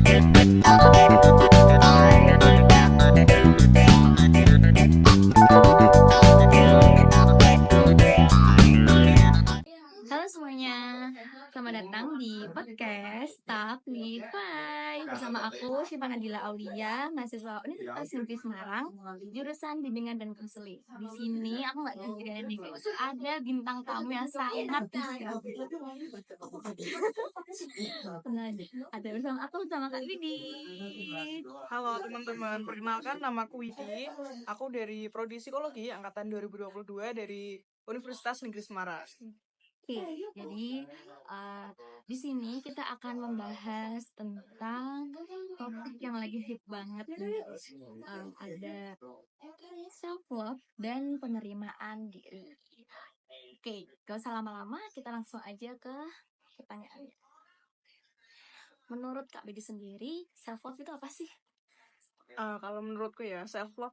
Halo semuanya, selamat datang di podcast Talk with Fai bersama aku Syifa Nadila Aulia, mahasiswa Universitas Negeri Semarang, jurusan Bimbingan dan Konseling. Di sini aku nggak sendirian nih guys, ada bintang tamu yang sangat spesial. Ada bersama Kak Widi. Halo teman-teman, perkenalkan nama aku Widi. Aku dari Prodi Psikologi angkatan 2022 dari Universitas Negeri Semarang. Oke, jadi di sini kita akan membahas tentang topik yang lagi hit banget nih. Ada self love dan penerimaan diri. Oke, gak usah lama-lama, kita langsung aja ke pertanyaannya. Menurut Kak Bedi sendiri, self love itu apa sih? Kalau menurutku ya, self love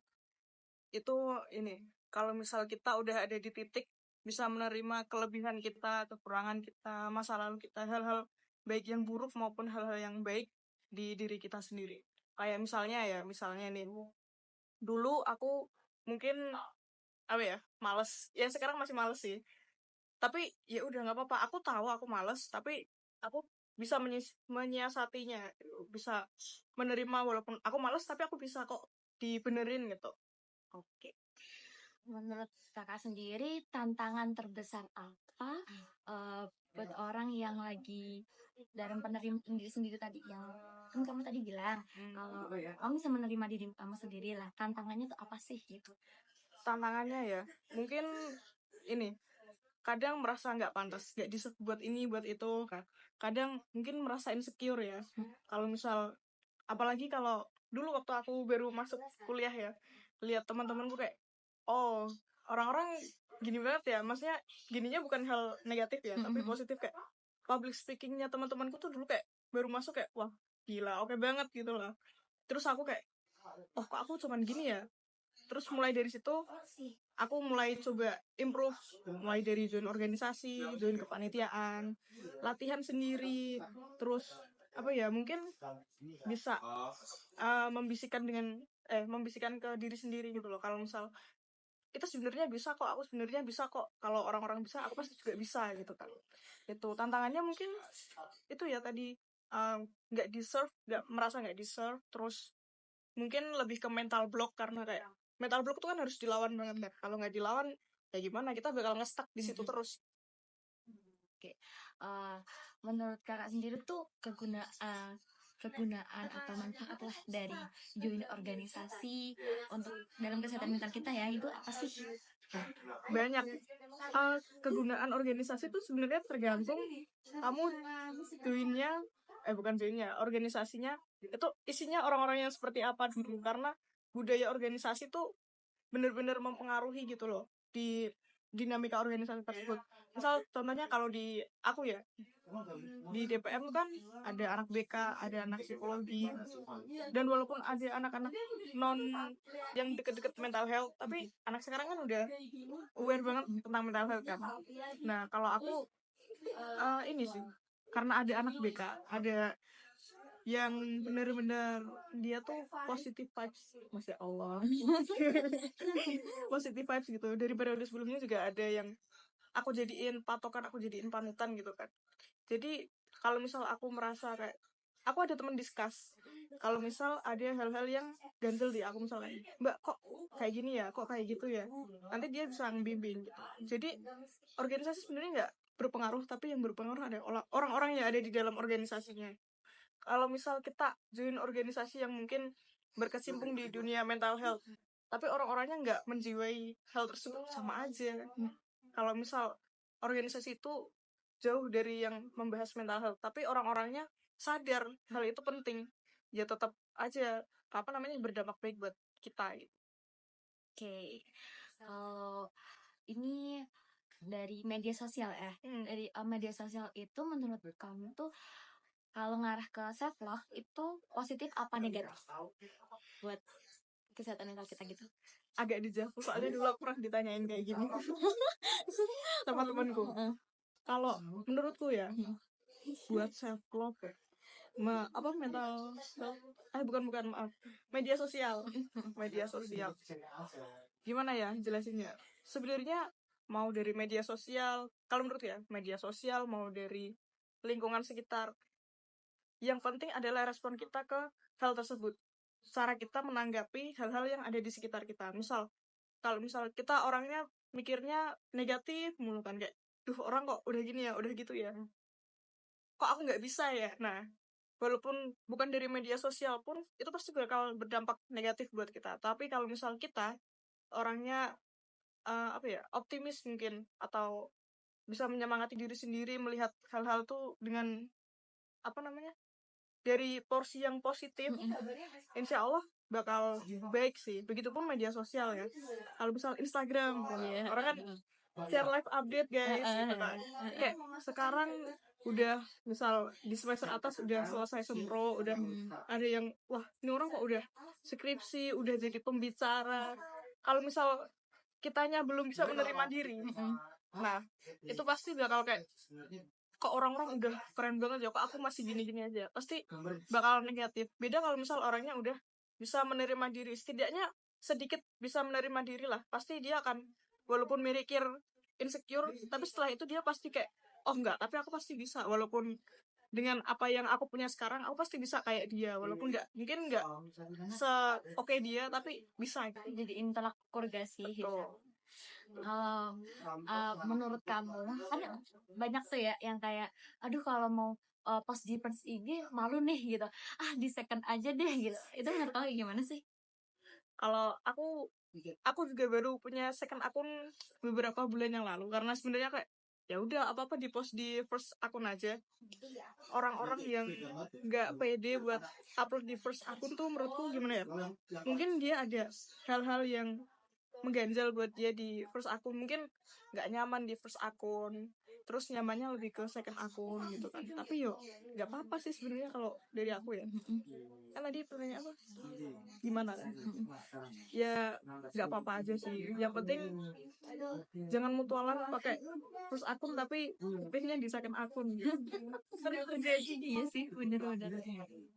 itu ini. Kalau misal kita udah ada di titik bisa menerima kelebihan kita, kekurangan kita, masa lalu kita, hal-hal baik yang buruk maupun hal-hal yang baik di diri kita sendiri. Kayak misalnya nih, dulu aku mungkin males. Ya sekarang masih males sih. Tapi ya udah nggak apa-apa. Aku tahu aku males, tapi aku bisa menyiasatinya, bisa menerima walaupun aku males, tapi aku bisa kok dibenerin gitu. Oke. Menurut kakak sendiri, tantangan terbesar apa buat orang yang lagi dalam penerimaan diri sendiri tadi, yang kan kamu tadi bilang kalau kamu bisa menerima diri kamu sendiri lah, tantangannya tuh apa sih gitu? Tantangannya ya mungkin ini, kadang merasa nggak pantas, nggak deserve buat ini buat itu kan. Kadang mungkin merasa insecure ya. Kalau misal, apalagi kalau dulu waktu aku baru masuk kuliah ya, lihat teman-temanku kayak, oh orang-orang gini banget ya, maksudnya gininya bukan hal negatif ya, tapi positif, kayak public speakingnya teman-temanku tuh dulu kayak baru masuk kayak wah gila oke banget gitu lah. Terus aku kayak, oh kok aku cuman gini ya. Terus mulai dari situ aku mulai coba improve, mulai dari join organisasi, join kepanitiaan, latihan sendiri, terus mungkin bisa membisikkan ke diri sendiri gitu loh, kalau misal kita sebenarnya bisa kok, aku sebenarnya bisa kok, kalau orang-orang bisa aku pasti juga bisa gitu kan. Itu tantangannya mungkin itu ya tadi, nggak merasa nggak deserve. Terus mungkin lebih ke mental block, karena kayak mental block itu kan harus dilawan banget kan. Kalau nggak dilawan ya gimana, kita bakal nge-stuck di situ terus. Oke, menurut kakak sendiri tuh kegunaan atau manfaat lah dari join organisasi untuk dalam kesehatan mental kita ya, itu apa sih? Banyak. Kegunaan organisasi itu sebenarnya tergantung kamu organisasinya itu isinya orang-orang yang seperti apa dulu, karena budaya organisasi tuh bener-bener mempengaruhi gitu loh di dinamika organisasi tersebut. Misal contohnya kalau di aku ya, di DPM kan ada anak BK, ada anak psikologi, dan walaupun ada anak-anak non yang deket-deket mental health, tapi anak sekarang kan udah aware banget tentang mental health kan. Nah kalau aku ini sih, karena ada anak BK, ada yang bener-bener dia tuh positive vibes, masya Allah. Positive vibes gitu. Dari periode sebelumnya juga ada yang aku jadiin patokan, aku jadiin panutan gitu kan. Jadi kalau misal aku merasa kayak, aku ada teman discuss, kalau misal ada hal-hal yang ganjel di aku, misalnya mbak kok kayak gini ya, kok kayak gitu ya, nanti dia bisa ngebimbing gitu. Jadi organisasi sebenarnya nggak berpengaruh, tapi yang berpengaruh ada orang-orang yang ada di dalam organisasinya. Kalau misal kita join organisasi yang mungkin berkecimpung di dunia mental health, tapi orang-orangnya nggak menjiwai hal tersebut, sama aja. Kalau misal organisasi itu jauh dari yang membahas mental health, tapi orang-orangnya sadar hal itu penting, ya tetap aja berdampak baik buat kita gitu. Oke, kalau ini dari media sosial ya, dari media sosial itu menurut kamu tuh kalau ngarah ke self love itu positif apa negatif buat kesehatan mental kita gitu? Agak dijawab soalnya dulu aku pernah ditanyain kayak gini sama temanku. Kalau menurutku ya, buat self love mental bukan maaf, media sosial. Media sosial gimana ya jelasinnya, sebenarnya mau dari media sosial, kalau menurut ya media sosial mau dari lingkungan sekitar, yang penting adalah respon kita ke hal tersebut, cara kita menanggapi hal-hal yang ada di sekitar kita. Kalau misal kita orangnya mikirnya negatif mulu kan, kayak duh orang kok udah gini ya, udah gitu ya, kok aku nggak bisa ya. Nah, walaupun bukan dari media sosial pun itu pasti bakal berdampak negatif buat kita. Tapi kalau misal kita orangnya optimis mungkin, atau bisa menyemangati diri sendiri melihat hal-hal tuh dengan dari porsi yang positif, insya Allah bakal baik sih. Begitupun media sosial ya. Kalau misal Instagram, orang kan share live update guys gitu kan. Kayak sekarang udah misal di semester atas udah selesai sempro, udah ada yang wah ini orang kok udah skripsi, udah jadi pembicara. Kalau misal kitanya belum bisa menerima diri, nah itu pasti bakal kayak kok orang-orang udah keren banget ya, kok aku masih gini-gini aja, pasti bakal negatif. Beda kalau misal orangnya udah bisa menerima diri, setidaknya sedikit bisa menerima diri lah, pasti dia akan walaupun mikir insecure, tapi setelah itu dia pasti kayak oh enggak, tapi aku pasti bisa, walaupun dengan apa yang aku punya sekarang aku pasti bisa kayak dia, walaupun mungkin nggak oke dia, tapi bisa gitu. Jadi intelek kurgasi. Betul. Menurut kamu kan banyak tuh ya yang kayak aduh kalau mau post di first IG malu nih gitu, di second aja deh gitu, itu menurut kamu gimana sih? Kalau aku juga baru punya second akun beberapa bulan yang lalu, karena sebenarnya kayak ya udah apa di post di first akun aja. Orang-orang yang nggak pede buat upload di first akun tuh menurutku gimana ya, mungkin dia ada hal-hal yang mengganjal buat dia di first akun, mungkin nggak nyaman di first akun, terus nyamannya lebih ke second akun gitu kan. Tapi yo nggak apa-apa sih sebenarnya kalau dari aku ya. Kan tadi pertanyaan apa, gimana kan, ya nggak apa-apa aja sih, yang penting jangan mutualan pakai first akun tapi aktifnya di second akun. Sering terjadi. Iya sih, bener-bener.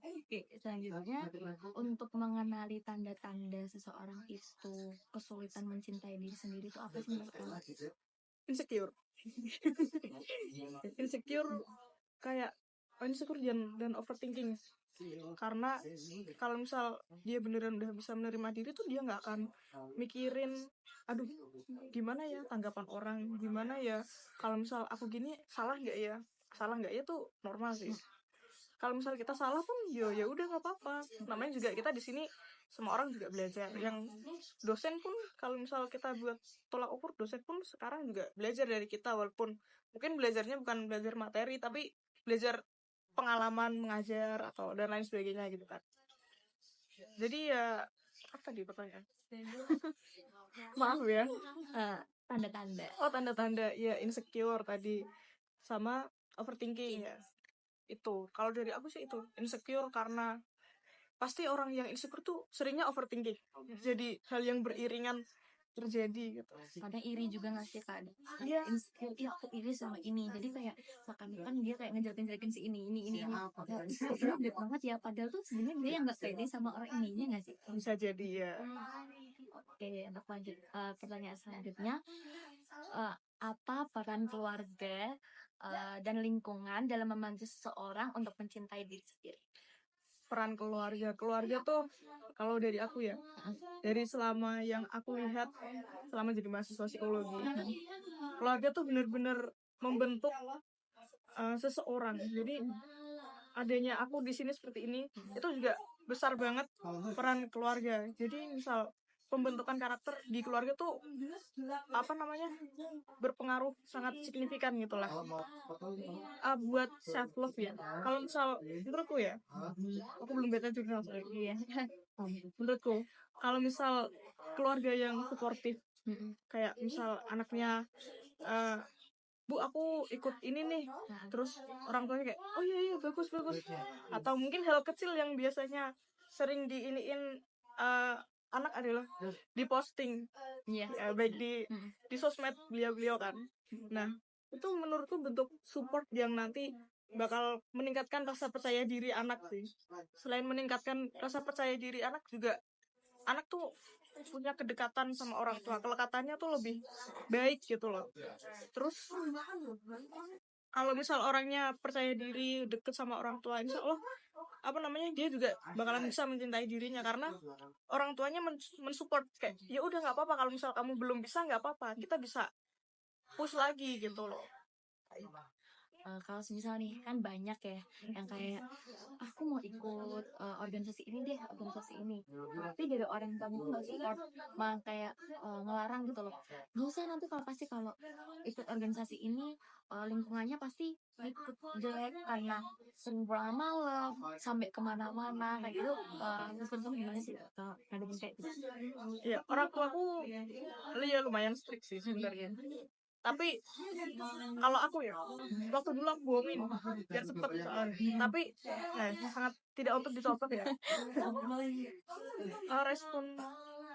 Oke, selanjutnya untuk mengenali tanda-tanda seseorang itu kesulitan mencintai diri sendiri itu apa sih menurut kamu? Insecure. Insecure kayak insecure dan overthinking. Karena kalau misal dia beneran udah bisa menerima diri tuh dia nggak akan mikirin aduh gimana ya tanggapan orang, gimana ya kalau misal aku gini salah nggak ya tuh normal sih. Kalau misal kita salah pun ya udah nggak apa-apa, namanya juga kita di sini semua orang juga belajar. Yang dosen pun kalau misal kita buat tolak ukur, dosen pun sekarang juga belajar dari kita, walaupun mungkin belajarnya bukan belajar materi tapi belajar pengalaman mengajar atau dan lain sebagainya gitu kan. Jadi ya apa di pertanyaan? Maaf ya. Tanda-tanda. Tanda-tanda ya insecure tadi sama overthinking ya. Itu kalau dari aku sih itu insecure, karena pasti orang yang insecure tuh seringnya overthinking. Jadi hal yang beriringan terjadi gitu. Kadang iri juga nggak sih Kak? Iya. Insecure, aku iri sama ini, jadi kayak seakan-akan dia kayak ngejelekin si ini gede banget ya, padahal tuh sebenarnya dia yang nggak pede sama orang ininya nggak sih? Bisa jadi ya. Oke, untuk lanjut pertanyaan selanjutnya, apa peran keluarga dan lingkungan dalam membantu seseorang untuk mencintai diri sendiri? Peran keluarga tuh kalau dari aku ya, dari selama yang aku lihat selama jadi mahasiswa psikologi, keluarga tuh bener-bener membentuk seseorang. Jadi adanya aku di sini seperti ini itu juga besar banget peran keluarga. Jadi misal pembentukan karakter di keluarga tuh berpengaruh sangat signifikan gitulah buat self love ya. Kalau misal menurutku ya, aku belum baca jurnal lagi ya. Menurutku kalau misal keluarga yang suportif, kayak misal anaknya Bu aku ikut ini nih, terus orang tuanya kayak oh iya bagus, atau mungkin hal kecil yang biasanya sering diiniin anak adalah diposting, baik di sosmed beliau kan. Nah itu menurutku bentuk support yang nanti bakal meningkatkan rasa percaya diri anak sih. Selain meningkatkan rasa percaya diri anak juga, anak tuh punya kedekatan sama orang tua, kelekatannya tuh lebih baik gitu loh. Terus kalau misal orangnya percaya diri, deket sama orang tua, insya Allah dia juga bakalan bisa mencintai dirinya, karena orang tuanya mensupport kayak ya udah nggak apa-apa, kalau misal kamu belum bisa nggak apa-apa, kita bisa push lagi gitu loh. Kalau semisal nih kan banyak ya yang kayak aku mau ikut organisasi ini deh, organisasi ini, tapi dari orang tua itu nggak support, malah kayak ngelarang gitu loh, nggak usah, nanti kalau ikut organisasi ini lingkungannya pasti ikut jelek karena sering pulang malam sampai kemana-mana kayak gitu. Menurut kamu gimana sih kalau ada kayak gitu? Ya orang tuaku lumayan strict sih sebenarnya, tapi kalau aku ya waktu dulu aku bohongin biar cepet tapi sangat tidak untuk dicontoh ya. Respon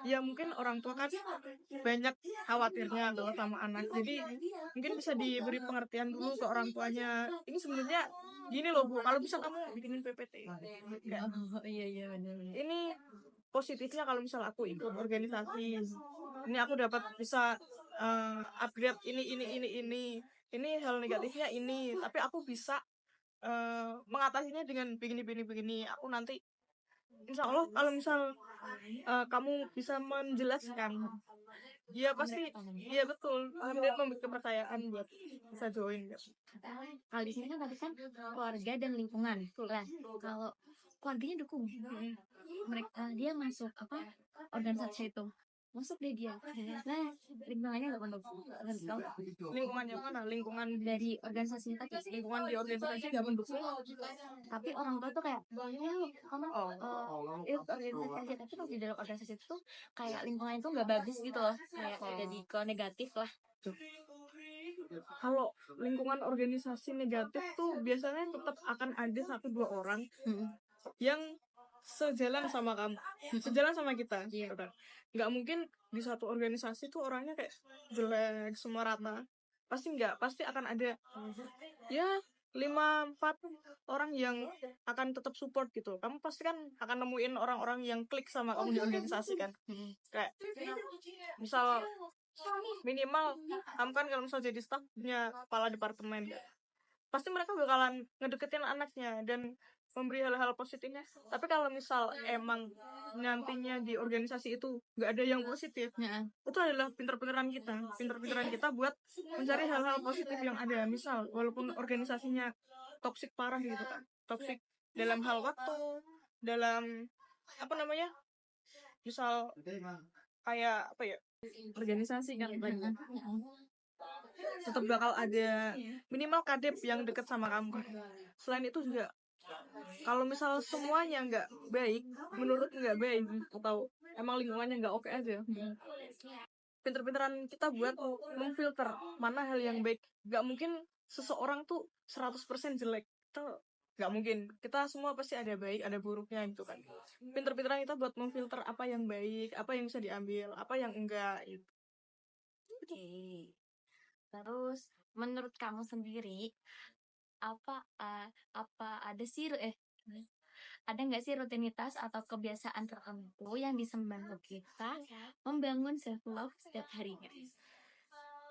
ya mungkin orang tua kan banyak khawatirnya tuh sama anak, jadi mungkin bisa diberi pengertian dulu ke orang tuanya, ini sebenarnya gini loh Bu, kalau bisa kamu bikinin PPT kayak, Iya benar. ini positifnya kalau misal aku ikut organisasi ini aku dapat bisa upgrade ini hal negatifnya ini, tapi aku bisa mengatasinya dengan begini, aku nanti insya Allah kalau misal kamu bisa menjelaskan, ya pasti, iya betul, dia memberi kepercayaan buat bisa join gitu. Kalau di sini kan tadi kan keluarga dan lingkungan. Lah, kalau keluarganya dukung, mereka dia masuk organisasi itu, masuk deh dia. Nah, lingkungannya nggak mendukung. Lingkungannya mana? Lingkungan Dari organisasi tadi. lingkungan di organisasi nggak mendukung, Tapi orang tua tuh kayak, ayo kamu ikut organisasi, tapi kalau di dalam organisasi itu tuh kayak lingkungan itu nggak bagus gitu loh, kayak jadi ke negatif lah. Kalau lingkungan organisasi negatif tuh biasanya tetap akan ada 1-2 orang yang sejalan sama kamu, sejalan sama kita. Nggak mungkin di satu organisasi tuh orangnya kayak jelek semua rata, pasti nggak, pasti akan ada ya 5-4 orang yang akan tetap support gitu. Kamu pasti kan akan nemuin orang-orang yang klik sama kamu di organisasi kan. Kayak misal minimal kamu kan kalau misal jadi staffnya kepala departemen, pasti mereka bakalan ngedeketin anaknya dan memberi hal-hal positifnya. Tapi kalau misal emang nantinya di organisasi itu nggak ada yang positif, itu adalah pinter-pinteran kita buat mencari hal-hal positif yang ada. Misal walaupun organisasinya toksik parah gitu kan, toksik dalam hal waktu, dalam misal kayak organisasi kan, tetap bakal ada minimal kadep yang deket sama kamu. Selain itu juga kalau misal semuanya nggak baik, menurut nggak baik atau emang lingkungannya nggak oke aja, pinter-pinteran kita buat memfilter mana hal yang baik. Nggak mungkin seseorang tuh 100% jelek, itu nggak mungkin. Kita semua pasti ada baik ada buruknya gitu kan. Pinter-pinteran kita buat memfilter apa yang baik, apa yang bisa diambil, apa yang enggak gitu. Oke. Terus menurut kamu sendiri apa ada nggak sih rutinitas atau kebiasaan tertentu yang bisa membantu kita membangun self love setiap harinya?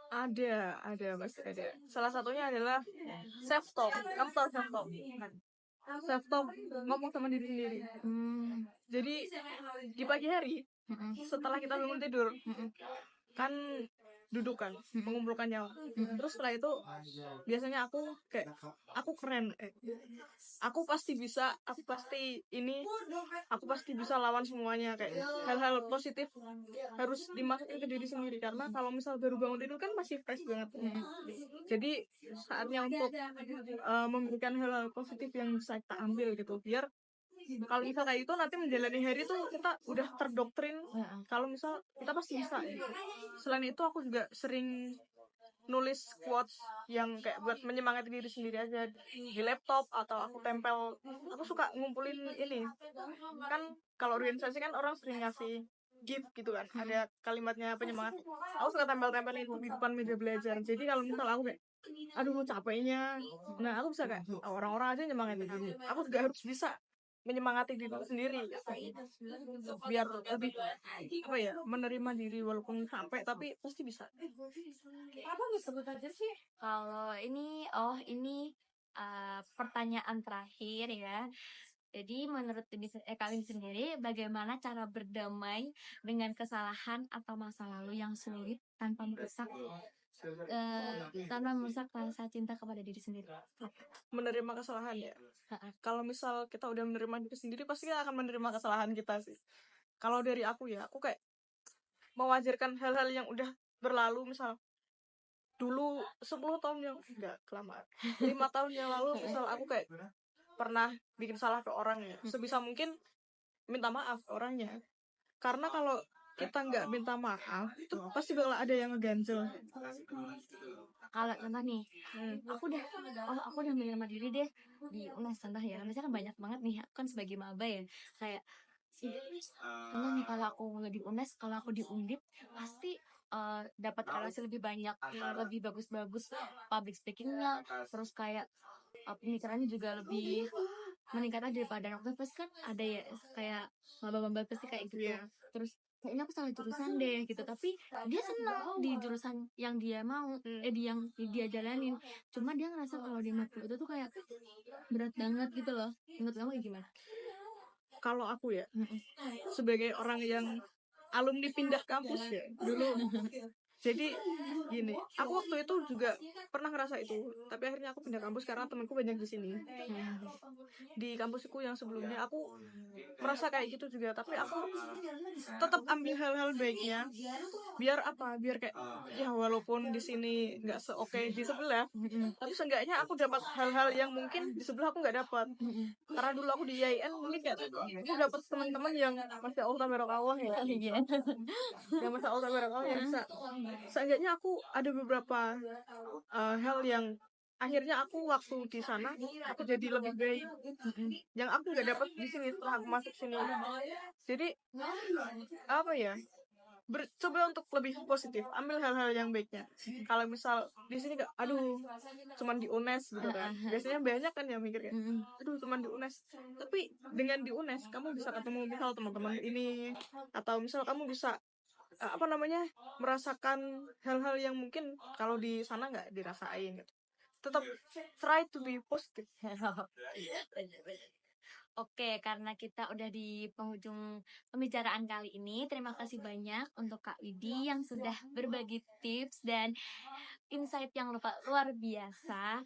Ada pasti ada. Salah satunya adalah self talk. Kamu tahu self talk? Self talk, ngomong sama diri sendiri. Jadi di pagi hari setelah kita bangun tidur kan duduk kan, mengumpulkan nyawa. Terus setelah itu biasanya aku kayak aku keren, aku pasti bisa, aku pasti bisa lawan semuanya. Kayak hal-hal positif harus dimasukin ke diri sendiri, karena kalau misal baru bangun tidur kan masih fresh banget. Jadi saatnya untuk memberikan hal-hal positif yang bisa kita ambil gitu, biar kalau misal kayak itu nanti menjalani hari tuh kita udah terdoktrin kalau misal kita pasti bisa gitu. Selain itu aku juga sering nulis quotes yang kayak buat menyemangati diri sendiri aja di laptop, atau aku tempel, aku suka ngumpulin ini kan, kalau organisasi kan orang sering ngasih gift gitu kan, ada kalimatnya penyemangat, aku suka tempel-tempelin itu di depan meja belajar. Jadi kalau misal aku kayak aduh capeknya. Nah aku bisa kayak orang-orang aja nyemangatin aku juga harus bisa menyemangati diri sendiri biar lebih apa ya, menerima diri walaupun capek tapi pasti bisa. Kalau ini pertanyaan terakhir ya. Jadi menurut kalian sendiri, bagaimana cara berdamai dengan kesalahan atau masa lalu yang sulit tanpa merusak rasa cinta kepada diri sendiri? Menerima kesalahan ya. Kalau misal kita udah menerima diri sendiri pasti kita akan menerima kesalahan kita sih. Kalau dari aku ya, aku kayak mewajarkan hal-hal yang udah berlalu. Misal dulu 10 tahun yang enggak kelamaan 5 tahun yang lalu misal aku kayak pernah bikin salah ke orang ya, sebisa mungkin minta maaf orangnya, karena kalau kita nggak minta maaf itu pasti bakal ada yang ngeganjel. Kalau contoh nih, aku udah menerima diri deh di UNES contoh ya, misalnya kan banyak banget nih, aku kan sebagai maba ya, kayak contoh nih kalau aku nggak di UNES, kalau aku di Undip pasti dapat relasi lebih banyak, lebih bagus-bagus public speakingnya, terus kayak pemikirannya juga lebih meningkat daripada waktu pas kan ada ya kayak maba-maba pasti kayak gitu. Terus kayaknya aku salah jurusan deh gitu, tapi dia senang di jurusan yang dia mau, di yang dia jalanin, cuma dia ngerasa kalau di matkul itu tuh kayak berat banget gitu loh. Menurut kamu kayak gimana? Kalau aku ya, sebagai orang yang alumni pindah kampus ya dulu, jadi gini, aku waktu itu juga pernah ngerasa itu, tapi akhirnya aku pindah kampus karena temanku banyak di sini. Di kampusku yang sebelumnya aku merasa kayak gitu juga, tapi aku tetap ambil hal-hal baiknya. Biar apa? Biar kayak ya walaupun di sini nggak seoke di sebelah, tapi seenggaknya aku dapat hal-hal yang mungkin di sebelah aku nggak dapat. Karena dulu aku di IAIN mungkin kayak aku dapat teman-teman yang masya Allah tabarakallah ya. Yang masya Allah tabarakallah yang bisa. Seenggaknya aku ada beberapa hal yang akhirnya aku waktu di sana aku jadi lebih baik yang aku nggak dapat di sini setelah aku masuk sini. Jadi apa ya, coba untuk lebih positif, ambil hal-hal yang baiknya. Kalau misal di sini nggak, aduh cuman di UNES gitu kan, biasanya banyak kan yang mikir kayak aduh cuman di UNES, tapi dengan di UNES kamu bisa ketemu misal teman-teman ini, atau misal kamu bisa merasakan hal-hal yang mungkin kalau di sana nggak dirasain gitu. Tetap try to be positive. Oke, karena kita udah di penghujung pembicaraan kali ini, terima kasih banyak untuk Kak Widi yang sudah berbagi tips dan insight yang luar biasa.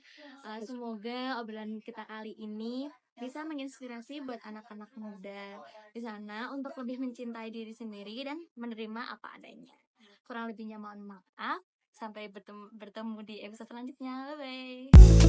Semoga obrolan kita kali ini bisa menginspirasi buat anak-anak muda di sana untuk lebih mencintai diri sendiri dan menerima apa adanya. Kurang lebihnya mohon maaf. Sampai bertemu di episode selanjutnya. Bye-bye.